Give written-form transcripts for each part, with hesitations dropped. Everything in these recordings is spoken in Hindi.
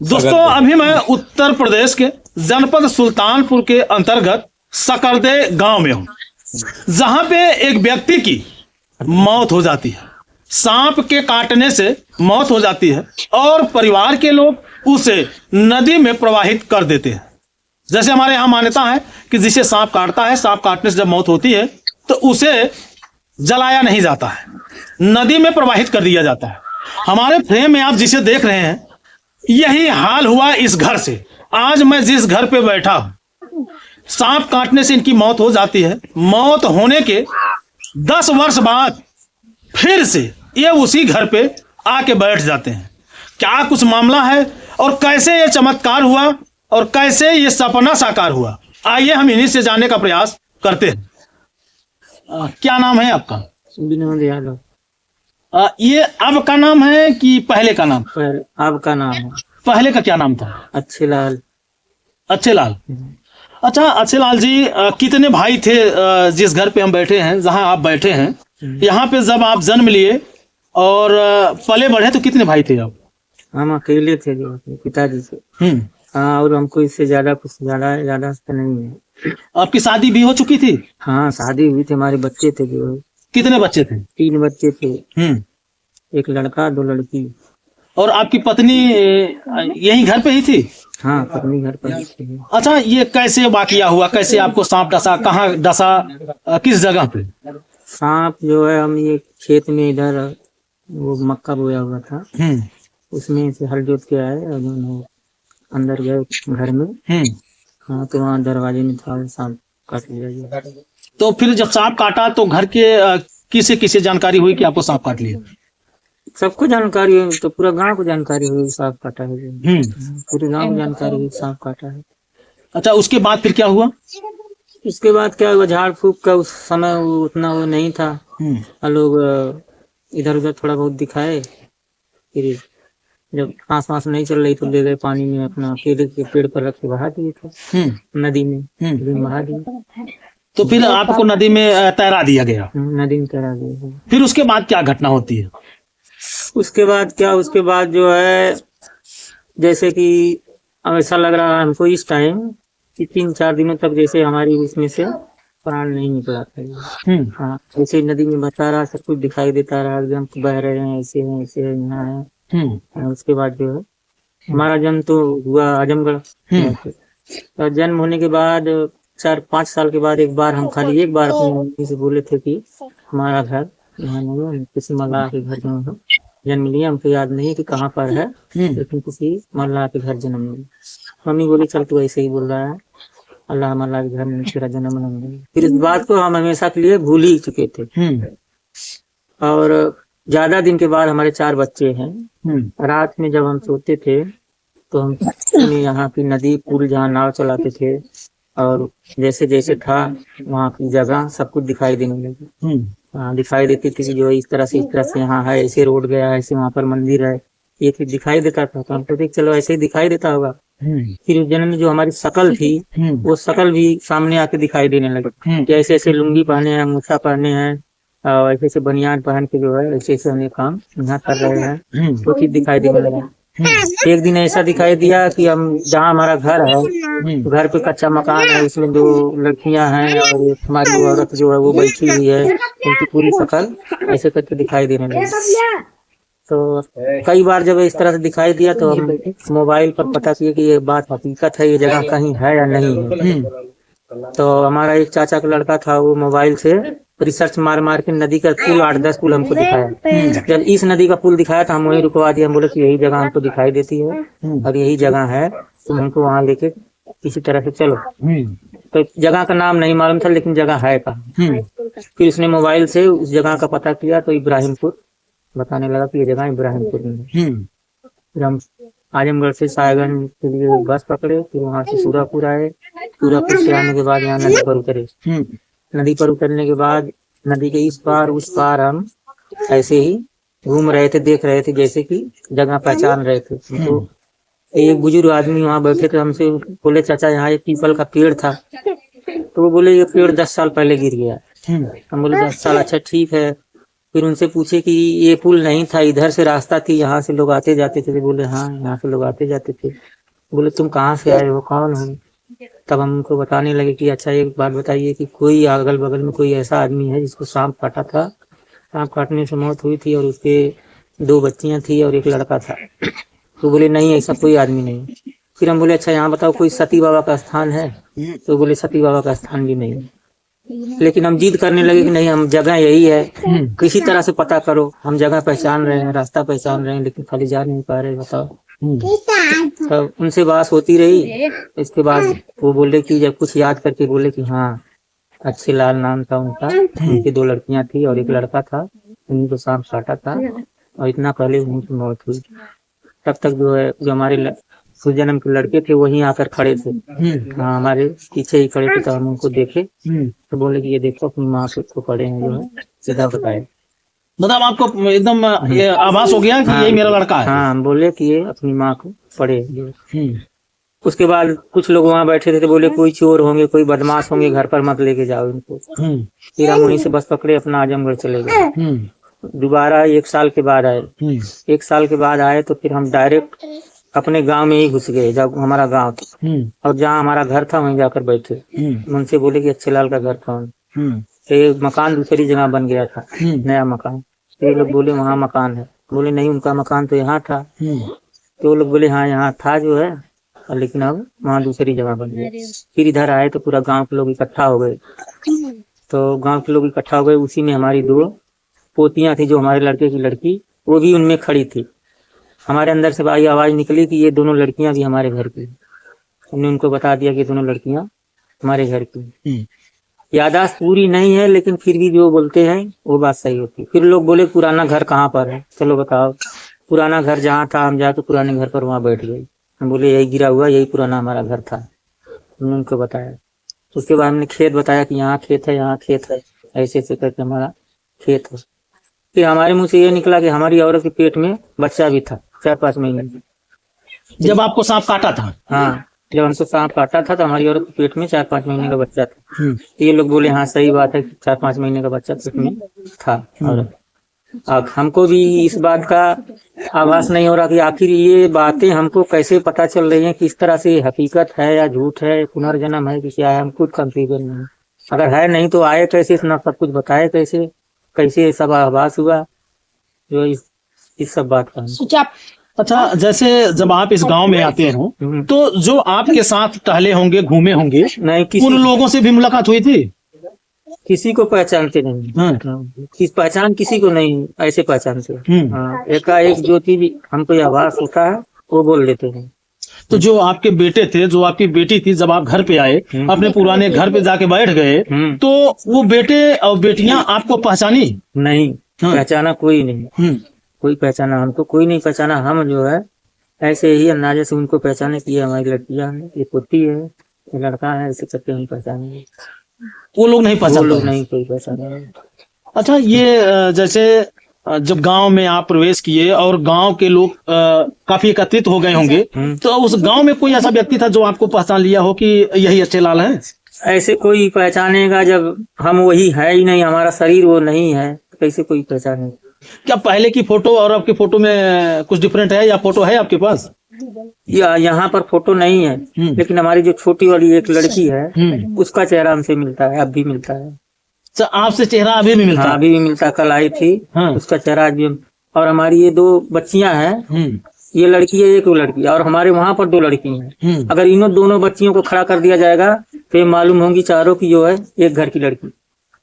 दोस्तों अभी मैं उत्तर प्रदेश के जनपद सुल्तानपुर के अंतर्गत सकरदे गांव में हूं, जहां पे एक व्यक्ति की मौत हो जाती है। सांप के काटने से मौत हो जाती है और परिवार के लोग उसे नदी में प्रवाहित कर देते हैं। जैसे हमारे यहाँ मान्यता है कि जिसे सांप काटता है, सांप काटने से जब मौत होती है तो उसे जलाया नहीं जाता है, नदी में प्रवाहित कर दिया जाता है। हमारे फ्रेम में आप जिसे देख रहे हैं, यही हाल हुआ इस घर से। आज मैं जिस घर पे बैठा हूं, सांप काटने से इनकी मौत हो जाती है। मौत होने के 10 वर्ष बाद फिर से ये उसी घर पे आके बैठ जाते हैं। क्या कुछ मामला है और कैसे ये चमत्कार हुआ और कैसे ये सपना साकार हुआ, आइए हम इन्हीं से जानने का प्रयास करते हैं। क्या नाम है आपका? विनोद यादव। ये अब का नाम है कि पहले का नाम? अब का नाम है। पहले का क्या नाम था? अच्छे लाल। अच्छे लाल। अच्छा अच्छे लाल जी, कितने भाई थे जिस घर पे हम बैठे हैं, जहां आप बैठे हैं? यहाँ पे जब आप जन्म लिए और पले बढ़े तो कितने भाई थे आप? हम अकेले थे जो पिताजी से। हाँ, और हमको इससे ज्यादा कुछ ज्यादा तो नहीं है। आपकी शादी भी हो चुकी थी? हाँ, शादी हुई थी, हमारे बच्चे थे जो। कितने बच्चे थे? 3 बच्चे थे, एक लड़का 2 लड़की। और आपकी पत्नी यही घर पे ही थी? हाँ, पत्नी घर पर थी। अच्छा, ये कैसे वाकया हुआ, कैसे आपको सांप डसा, कहाँ डसा, किस जगह पे? सांप जो है, हम ये खेत में इधर वो मक्का बोया हुआ था, उसमें से हल जोत के आए और दोनों अंदर गए घर में। हाँ, तो वहाँ दरवाजे में था, सांप काट लिया। तो फिर जब सांप काटा तो घर के किसे किसे जानकारी हुई कि आपको सांप काट लिया? सबको जानकारी है, तो पूरा गांव को जानकारी हुई सांप काटा है। पूरे गांव को जानकारी हुई सांप काटा है। अच्छा, उसके बाद फिर क्या हुआ? उसके बाद क्या हुआ, झाड़ फूक का उस समय वो उतना वो नहीं था। लोग इधर उधर थोड़ा बहुत दिखाए, फिर जब सांस नहीं चल रही तो ले गए पानी में, अपना पेड़ पर रख के बहा दिए थे नदी में। बहा दिए तो फिर आपको नदी में तैरा दिया गया? नदी में तैरा दिया। फिर उसके बाद क्या घटना होती है? उसके बाद जो है, जैसे कि अब ऐसा लग रहा है हमको इस टाइम कि 3-4 दिनों तक जैसे हमारी उसमें से प्राण नहीं निकला था। हाँ, जैसे नदी में बता रहा, सब कुछ दिखाई देता रहा, एकदम बह रहे हैं, ऐसे हैं, ऐसे है, यहाँ है। उसके बाद जो है, हमारा जन्म तो हुआ आजमगढ़। और जन्म होने के बाद 4-5 साल के बाद एक बार अपनी मम्मी से बोले थे कि हमारा घर यहाँ नहीं है, किसी मल्लाह के घर में जन्म लिया। हमको याद नहीं कि कहाँ पर है, लेकिन किसी मल्लाह के घर जन्म लिया। मम्मी बोली चल तू ऐसे ही बोल रहा है, अल्लाह मल्लाह के घर में तेरा जन्म नहीं। फिर इस बात को हम हमेशा के लिए भूल ही चुके थे। और ज्यादा दिन के बाद हमारे 4 बच्चे हैं। रात में जब हम सोते थे तो हम यहाँ की नदी पुल जहाँ नाव चलाते थे, और जैसे जैसे था वहाँ की जगह सब कुछ दिखाई देने लगी। दिखाई देती थी कि जो इस तरह से यहाँ है, ऐसे रोड गया है, ऐसे वहाँ पर मंदिर है, ये फिर दिखाई देता था। तो हम तो चलो ऐसे ही दिखाई देता होगा। फिर जन्म में जो हमारी शकल थी, वो शकल भी सामने आके दिखाई देने लगी कि ऐसे ऐसे लुंगी पहने हैं, अंगूठा पहने हैं, और ऐसे ऐसे बनियान पहन के जो है ऐसे ऐसे हम काम यहाँ कर रहे हैं, तो फिर दिखाई देने लगा। एक दिन ऐसा दिखाई दिया कि हम जहाँ हमारा घर है, घर पे कच्चा मकान है, उसमें 2 लड़कियां हैं और एक हमारी औरत जो है वो बैठी हुई है, उनकी पूरी शकल ऐसे करके दिखाई देने लगी। तो कई बार जब इस तरह से दिखाई दिया तो हम मोबाइल पर पता किए कि ये बात हकीकत है, ये जगह कहीं है या नहीं है। तो हमारा एक चाचा का लड़का था, वो मोबाइल से रिसर्च मार के नदी का पुल 8-10 पुल हमको दिखाया। जब इस नदी का पुल दिखाया तो हम वहीं रुकवा दिया। हम बोले कि यही जगह हमको दिखाई देती है और यही जगह है, तो हमको वहाँ लेके किसी तरह से चलो। तो जगह का नाम नहीं मालूम था, लेकिन जगह है कहाँ। फिर उसने मोबाइल से उस जगह का पता किया तो इब्राहिमपुर बताने लगा कि ये जगह इब्राहिमपुर में है। फिर हम आजमगढ़ से सायगंज के लिए बस पकड़े, फिर वहाँ से सूरापुर आए। सूरापुर से आने के बाद यहाँ नदी पर उतरे। नदी पर उतरने के बाद नदी के इस पार उस पार हम ऐसे ही घूम रहे थे, देख रहे थे, जैसे कि जगह पहचान रहे थे। तो एक बुजुर्ग आदमी वहाँ बैठे थे, हमसे बोले चाचा यहाँ एक पीपल का पेड़ था। तो वो बोले ये पेड़ 10 साल पहले गिर गया। हम बोले 10 साल, अच्छा ठीक है। फिर उनसे पूछे कि ये पुल नहीं था, इधर से रास्ता थी, यहाँ से लोग आते जाते थे। बोले हाँ, यहाँ से लोग आते जाते थे। बोले तुम कहाँ से आए हो, कौन हो? तब हम उनको बताने लगे कि अच्छा एक बात बताइए कि कोई अगल बगल में कोई ऐसा आदमी है जिसको सांप काटा था, सांप काटने से मौत हुई थी और उसके 2 बच्चियां थी और एक लड़का था। तो बोले नहीं, ऐसा कोई आदमी नहीं। फिर हम बोले अच्छा यहाँ बताओ कोई सती बाबा का स्थान है? तो बोले सती बाबा का स्थान भी नहीं है। लेकिन हम जिद करने लगे कि नहीं, हम जगह यही है, किसी तरह से पता करो। हम जगह पहचान रहे हैं, रास्ता पहचान रहे हैं, लेकिन खाली जा नहीं पा रहे, बताओ। तो उनसे बात होती रही। इसके बाद वो बोले कि जब कुछ याद करके बोले कि हाँ, अच्छे लाल नाम था उनका, उनकी 2 लड़कियां थी और एक लड़का था, उन्हीं को सांप काटा था और इतना पहले उनकी मौत हुई। तब तक जो है, जो हमारे जन्म के लड़के थे वहीं आकर खड़े थे। हाँ, हमारे पीछे ही खड़े थे। तो हम उनको देखे तो बोले कि ये देखो अपनी माँ को पड़े हैं, जो है सीधा बताए। मतलब आपको एकदम ये आभास हो गया कि यही मेरा लड़का है? हाँ, हम बोले कि ये अपनी माँ को पड़े हैं। उसके बाद कुछ लोग वहाँ बैठे थे तो बोले कोई चोर होंगे, कोई बदमाश होंगे, घर पर मत लेके जाओ इनको। फिर हम वहीं से बस पकड़े, अपना आजमगढ़ चले गए। दोबारा 1 साल के बाद आए। 1 साल के बाद आए तो फिर हम डायरेक्ट अपने गांव में ही घुस गए, जब हमारा गांव था। और जहाँ हमारा घर था वहीं जाकर बैठे। उनसे बोले कि अच्छे लाल का घर कौन? तो एक मकान दूसरी जगह बन गया था, नया मकान। तो ये लोग बोले वहाँ मकान है। बोले नहीं, उनका मकान तो यहाँ था। तो वो लोग बोले हाँ, यहाँ था जो है, लेकिन अब वहाँ दूसरी जगह बन गया। फिर इधर आए तो पूरा गांव के लोग इकट्ठा हो गए। तो गांव के लोग इकट्ठा हो गए, उसी में हमारी 2 पोतियां थी, जो हमारे लड़के की लड़की, वो भी उनमें खड़ी थी। हमारे अंदर से भाई आवाज निकली कि ये दोनों लड़कियां भी हमारे घर की। हमने उनको बता दिया कि दोनों लड़कियां हमारे घर की। यादाश्त पूरी नहीं है, लेकिन फिर भी जो बोलते हैं वो बात सही होती है। फिर लोग बोले पुराना घर कहाँ पर है, चलो बताओ। पुराना घर जहाँ था, हम जाके पुराने घर पर वहाँ बैठ गए। हम बोले यही गिरा हुआ, यही पुराना हमारा घर था। हमने उनको बताया। उसके बाद हमने खेत बताया कि यहाँ खेत है, यहाँ खेत है, ऐसे ऐसे करके हमारा खेत है। फिर हमारे मुंह से ये निकला कि हमारी औरत के पेट में बच्चा भी था, 4-5 महीने। जब आपको सांप काटा था? हाँ, जब हमको सांप काटा था तो हमारी औरत के पेट में 4-5 महीने का बच्चा था। तो ये लोग बोले हाँ सही बात है, 4-5 महीने का बच्चा पेट में था। और अब हमको भी इस बात का आभास नहीं हो रहा कि आखिर ये बातें हमको कैसे पता चल रही हैं, किस तरह से हकीकत है या झूठ है, पुनर्जन्म है कि क्या है, हम कुछ कंफ्यूजन नहीं। अगर है नहीं तो आए कैसे, इतना सब कुछ बताए कैसे, कैसे सब आभास हुआ, जो इस सब बात का। अच्छा, जैसे जब आप इस गांव में आते हो तो जो आपके साथ टहले होंगे, घूमे होंगे, नहीं, उन लोगों से भी मुलाकात हुई थी? किसी को पहचानते नहीं। पहचान किसी को नहीं ऐसे पहचानते। हाँ, एकाएक जो चीज हमको आभास होता है वो बोल देते हैं। तो जो आपके बेटे थे, जो आपकी बेटी थी, जब आप घर पे आए, अपने पुराने घर पे जाके बैठ गए, तो वो बेटे और बेटियां आपको पहचानी? नहीं, पहचाना कोई नहीं। कोई पहचाना हमको कोई नहीं पहचाना। हम जो है ऐसे ही अंदाजे से उनको पहचाने की हमारी लड़कियां हैं, ये पोती है, ये लड़का है, ऐसे करके हम पहचाने। वो लोग नहीं पहचाने? वो लोग नहीं कोई पहचाना। अच्छा, ये जैसे जब गांव में आप प्रवेश किए और गांव के लोग काफी एकत्रित हो गए होंगे, तो उस गांव में कोई ऐसा व्यक्ति था जो आपको पहचान लिया हो कि यही अच्छे लाल है? ऐसे कोई पहचानेगा जब हम वही है ही नहीं, हमारा शरीर वो नहीं है, कैसे कोई पहचानेगा? क्या पहले की फोटो और आपकी फोटो में कुछ डिफरेंट है, या फोटो है आपके पास? या यहाँ पर फोटो नहीं है, लेकिन हमारी जो छोटी वाली एक लड़की है उसका चेहरा हमसे मिलता है, अब भी मिलता है। तो आपसे चेहरा अभी भी मिलता है? अभी भी मिलता है, कल आई थी। उसका चेहरा आज भी। और हमारी ये 2 बच्चियां हैं, ये लड़की है, एक वो लड़की, और हमारे वहाँ पर 2 लड़की हैं। अगर इन्हों दोनों बच्चियों को खड़ा कर दिया जाएगा तो ये मालूम होंगी चारों की जो है एक घर की लड़की।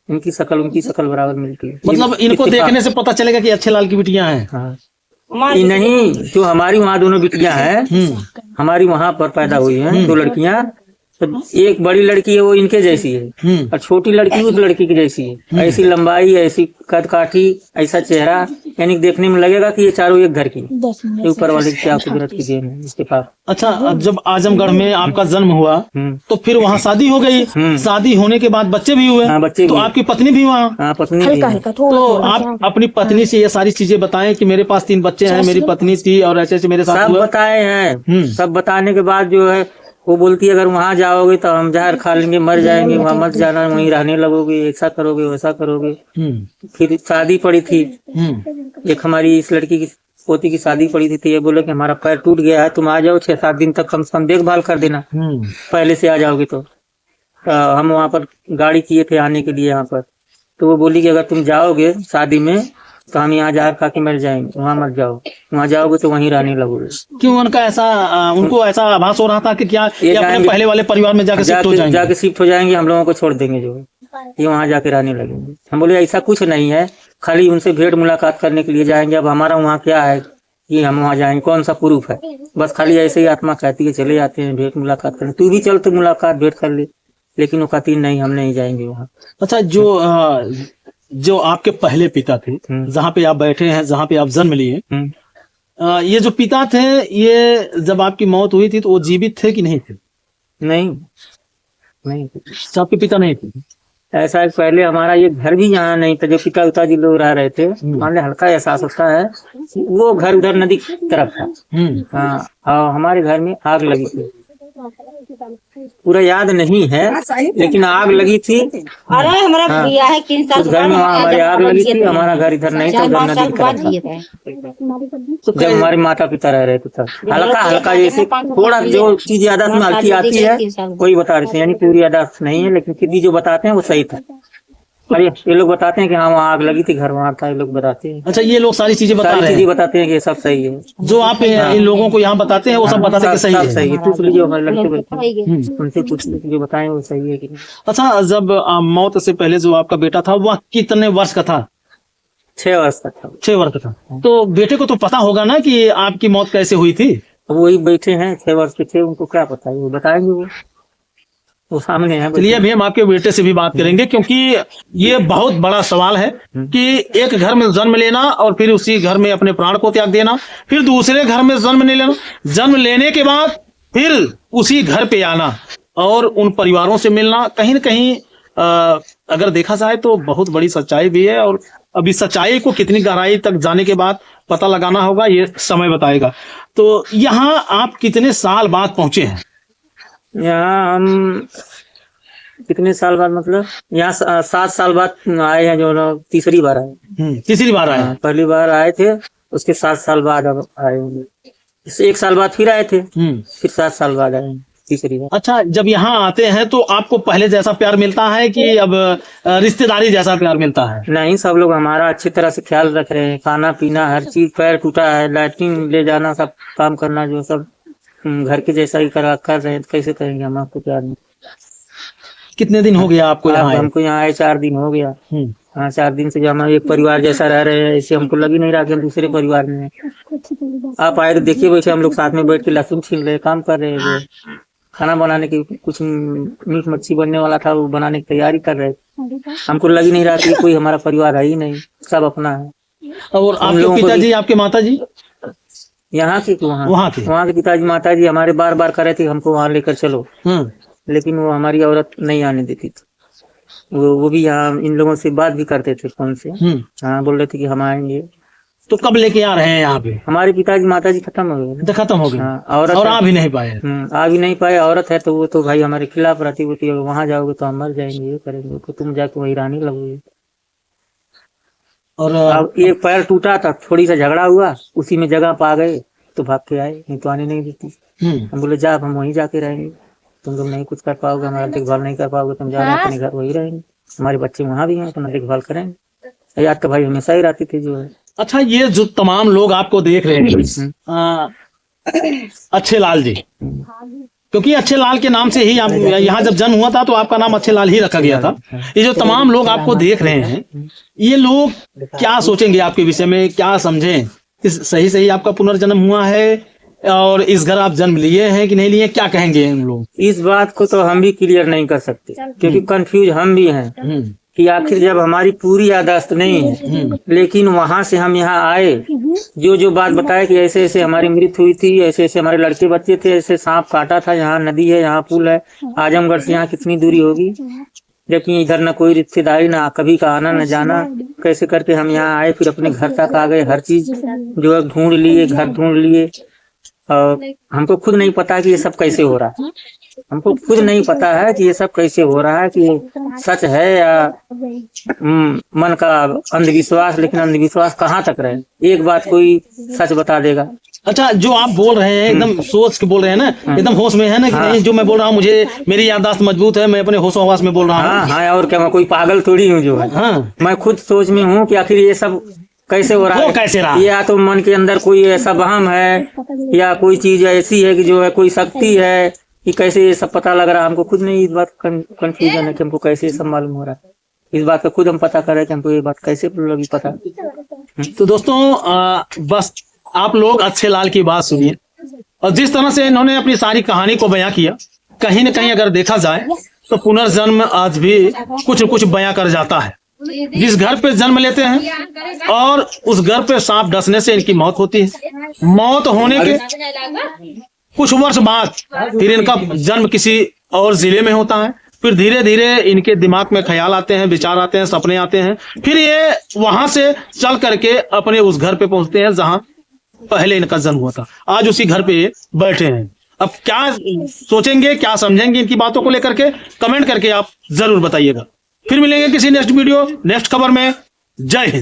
इनकी शक्ल उनकी शक्ल बराबर मिलती है। मतलब इनको देखने से पता चलेगा कि अच्छे लाल की बिटियां हैं? हाँ, नहीं, जो हमारी वहाँ दोनों बिटियां हैं, हमारी वहाँ पर पैदा हुई हैं 2 लड़कियां। तो एक बड़ी लड़की है वो इनके जैसी है, और छोटी लड़की उस लड़की की जैसी है। ऐसी लंबाई, ऐसी कद काठी, ऐसा चेहरा, यानी देखने में लगेगा कि ये चारों एक घर की। ऊपर वाले क्या कुदरत की देन है इसके पास। अच्छा, जब आजमगढ़ में आपका जन्म हुआ तो फिर वहाँ शादी हो गई। शादी होने के बाद बच्चे भी हुए? हाँ, बच्चे। तो आपकी पत्नी भी वहाँ? हाँ, पत्नी भी है। तो आप अपनी पत्नी से ये सारी चीजें बताएं कि मेरे पास 3 बच्चे हैं, मेरी पत्नी थी और ऐसे ऐसे मेरे साथ सब बताए हैं। सब बताने के बाद जो है वो बोलती है अगर वहाँ जाओगे तो हम जहर खा लेंगे, मर जाएंगे, वहाँ मत जाना, वहीं रहने लगोगे, ऐसा करोगे वैसा करोगे। फिर शादी पड़ी थी, एक हमारी इस लड़की की पोती की शादी पड़ी थी, तो ये बोले कि हमारा पैर टूट गया है, तुम आ जाओ 6-7 दिन तक कम से कम देखभाल कर देना, पहले से आ जाओगे तो। हम वहाँ पर गाड़ी किए थे आने के लिए यहाँ पर, तो वो बोली कि अगर तुम जाओगे शादी में तो हम यहाँ जहर खा के मर जाएंगे, वहाँ मत जाओ, वहाँ जाओगे तो वहीं रहने लगोगे। क्यों उनका ऐसा उनको ऐसा आभास हो रहा था कि क्या ये अपने पहले वाले परिवार में जाके शिफ्ट हो जाएंगे, हम लोगों को छोड़ देंगे, जो ये वहाँ जाके रहने लगेंगे। हम बोले ऐसा कुछ नहीं है, खाली उनसे भेंट मुलाकात करने के लिए जाएंगे। अब हमारा वहाँ क्या है कि हम वहाँ जाएंगे, कौन सा प्रूफ है? बस खाली ऐसे ही आत्मा कहती है चले जाते हैं भेंट मुलाकात करने, तू भी चल तो मुलाकात भेंट कर ले, लेकिन वो कहती नहीं हम नहीं जाएंगे वहाँ। अच्छा, जो आपके पहले पिता थे, जहाँ पे आप बैठे हैं, जहाँ पे आप जन्म लिए, ये जो पिता थे, ये जब आपकी मौत हुई थी तो वो जीवित थे कि नहीं थे? नहीं आपके पिता नहीं थे। ऐसा है, पहले हमारा ये घर भी यहाँ नहीं था, जो पिता जी लोग रह रहे थे, मान लिया हल्का एहसास होता है, वो घर उधर नदी की तरफ था। हाँ, हमारे घर में आग लगी थी, पूरा याद नहीं है लेकिन आग लगी थी। अरे हमारा भैया है उस घर में हमारी आग लगी थी, हमारा घर इधर नहीं था, उधर नदी की तरफ। जब हमारे माता पिता रह रहे थे तब हल्का जैसे थोड़ा जो चीज यादाश्त में हल्की आती है वही बता रहे थे, यानी पूरी यादाश्त नहीं है, लेकिन किसी जो बताते हैं वो सही था। अरे ये लोग बताते हैं कि हाँ वहाँ आग लगी थी, घर वहाँ था, ये लोग बताते हैं। अच्छा, ये लोग सारी चीजें बताते हैं कि सब सही है। जो आप इन लोगों को यहाँ बताते हैं वो सब बताते हैं कि सही है। पूछ लीजिए हमारे लड़के बैठे, उनसे पूछ लीजिए जो बताएं वो सही है कि नहीं। अच्छा, जब मौत से पहले जो आपका बेटा था वह कितने वर्ष का था? 6 वर्ष का था। 6 वर्ष का था। तो बेटे को तो पता होगा ना कि आपकी मौत कैसे हुई थी? वही बैठे हैं, 6 वर्ष के थे, उनको क्या पता है, वो बताएंगे, वो सामने है। चलिए अभी हम आपके बेटे से भी बात करेंगे, क्योंकि ये बहुत बड़ा सवाल है कि एक घर में जन्म लेना और फिर उसी घर में अपने प्राण को त्याग देना, फिर दूसरे घर में जन्म ले लेना, जन्म लेने के बाद फिर उसी घर पे आना और उन परिवारों से मिलना, कहीं न कहीं अगर देखा जाए तो बहुत बड़ी सच्चाई भी है। और अभी सच्चाई को कितनी गहराई तक जाने के बाद पता लगाना होगा, ये समय बताएगा। तो यहाँ आप कितने साल बाद पहुंचे हैं? यहाँ हम कितने साल बाद, मतलब यहाँ 7 साल बाद आए हैं, जो लोग तीसरी बार आए। तीसरी बार आए? पहली बार आए थे, उसके 7 साल बाद अब आए होंगे, इससे 1 साल बाद फिर आए थे, फिर 7 साल बाद आए तीसरी बार। अच्छा, जब यहाँ आते हैं तो आपको पहले जैसा प्यार मिलता है कि अब रिश्तेदारी जैसा प्यार मिलता है? नहीं, सब लोग हमारा अच्छी तरह से ख्याल रख रहे हैं, खाना पीना हर चीज, पैर टूटा है लैट्रिन ले जाना, सब काम करना जो सब घर के जैसा ही कर रहे हैं, कैसे करेंगे हम आपको प्यार नहीं। कितने दिन हो गया आपको यहाँ? हमको यहाँ आए 4 दिन हो गया। हाँ, 4 दिन से जो हम एक परिवार जैसा रह रहे हैं, ऐसे हमको लग ही नहीं रहा कि हम दूसरे परिवार में हैं। आप आए तो देखिए, वैसे हम लोग साथ में बैठ के लहसुन छील रहे, काम कर रहे हैं, खाना बनाने की, कुछ मीट मच्छी बनने वाला था वो बनाने की तैयारी कर रहे थे। हमको लग ही नहीं रहा कि कोई हमारा परिवार है ही नहीं, सब अपना है। और आपके पिताजी, आपके माताजी यहाँ के वहाँ के पिताजी माताजी हमारे बार बार कह रहे थे हमको वहाँ लेकर चलो, लेकिन वो हमारी औरत नहीं आने देती थी। वो भी यहाँ इन लोगों से बात भी करते थे फोन से, हाँ बोल रहे थे कि हम आएंगे। तो कब लेके आ रहे हैं यहाँ पे? हमारे पिताजी माताजी खत्म हो गए। खत्म हो गए? हाँ, और आ भी नहीं पाए? आ भी नहीं पाए। औरत है तो वो तो भाई हमारे खिलाफ रहती होती है, वहाँ जाओगे तो हम मर जाएंगे, ये करेंगे, तो तुम जाके वही रहने लगोगे। और अब एक पैर टूटा था, थोड़ी सा झगड़ा हुआ, उसी में जगह पा गए तो भाग के आए, नहीं तो आने नहीं देती। हम बोले जा, हम वहीं जाके रहेंगे, तुम लोग नहीं कुछ कर पाओगे, हमारा देखभाल नहीं कर पाओगे, तुम जा रहे अपने घर वही रहेंगे, हमारे बच्चे वहाँ भी हैं, तुम्हारा देखभाल करेंगे। याद तो भाई हमेशा ही रहती थी जो है। अच्छा, ये जो तमाम लोग आपको देख रहे हैं, अच्छे लाल जी, क्योंकि अच्छे लाल के नाम से ही आप यहाँ जब जन्म हुआ था तो आपका नाम अच्छे लाल ही रखा गया था। ये जो तमाम लोग आपको देख रहे हैं, ये लोग क्या सोचेंगे आपके विषय में, क्या समझें? सही आपका पुनर्जन्म हुआ है और इस घर आप जन्म लिए हैं कि नहीं लिए, क्या कहेंगे उन लोग? इस बात को तो हम भी क्लियर नहीं कर सकते, क्योंकि कंफ्यूज हम भी हैं कि आखिर जब हमारी पूरी यादाश्त नहीं है, लेकिन वहाँ से हम यहाँ आए, जो बात बताए कि ऐसे ऐसे हमारी मृत्यु हुई थी, ऐसे ऐसे हमारे लड़के बच्चे थे, ऐसे सांप काटा था, यहाँ नदी है, यहाँ पुल है, आजमगढ़ से यहाँ कितनी दूरी होगी, जबकि इधर न कोई रिश्तेदारी, ना कभी का आना न जाना, कैसे करके हम यहाँ आए, फिर अपने घर तक आ गए, हर चीज जो है ढूंढ लिए, घर ढूंढ लिए, और हमको खुद नहीं पता कि ये सब कैसे हो रहा है। हमको खुद नहीं पता है कि ये सब कैसे हो रहा है, कि सच है या मन का अंधविश्वास। लेकिन अंधविश्वास कहाँ तक रहे, एक बात कोई सच बता देगा। अच्छा, जो आप बोल रहे हैं एकदम सोच के बोल रहे हैं ना, एकदम होश में है ना कि नहीं? जो मैं बोल रहा हूँ, मुझे मेरी याददाश्त मजबूत है, मैं अपने होशो हवास में बोल रहा हूँ। हाँ हाँ, और क्या, मैं कोई पागल थोड़ी हूँ जो है। हाँ, मैं खुद सोच में हूँ कि आखिर ये सब कैसे हो रहा वो है, कैसे रहा? या तो मन के अंदर कोई ऐसा वहम है, या कोई चीज ऐसी है कि जो है कोई शक्ति है, कि कैसे ये सब पता लग रहा है। हमको खुद नहीं इस बात कंफ्यूजन है कि हमको कैसे ये सब मालूम हो रहा है। इस बात का खुद हम पता कर रहे हैं कि हमको ये बात कैसे लगी पता। तो दोस्तों, बस आप लोग अच्छे लाल की बात सुनिए, और जिस तरह से इन्होंने अपनी सारी कहानी को बयां किया, कहीं न कहीं अगर देखा जाए तो पुनर्जन्म आज भी कुछ न कुछ बयां कर जाता है। जिस घर पे जन्म लेते हैं और उस घर पे सांप डसने से इनकी मौत होती है। मौत होने के कुछ वर्ष बाद फिर इनका जन्म किसी और जिले में होता है। फिर धीरे धीरे इनके दिमाग में ख्याल आते हैं, विचार आते हैं, सपने आते हैं। फिर ये वहां से चल करके अपने उस घर पे पहुंचते हैं जहां पहले इनका जन्म हुआ था। आज उसी घर पे बैठे हैं। अब क्या सोचेंगे, क्या समझेंगे इनकी बातों को लेकर के, कमेंट करके आप जरूर बताइएगा। फिर मिलेंगे किसी नेक्स्ट वीडियो, नेक्स्ट खबर में। जय हिंद।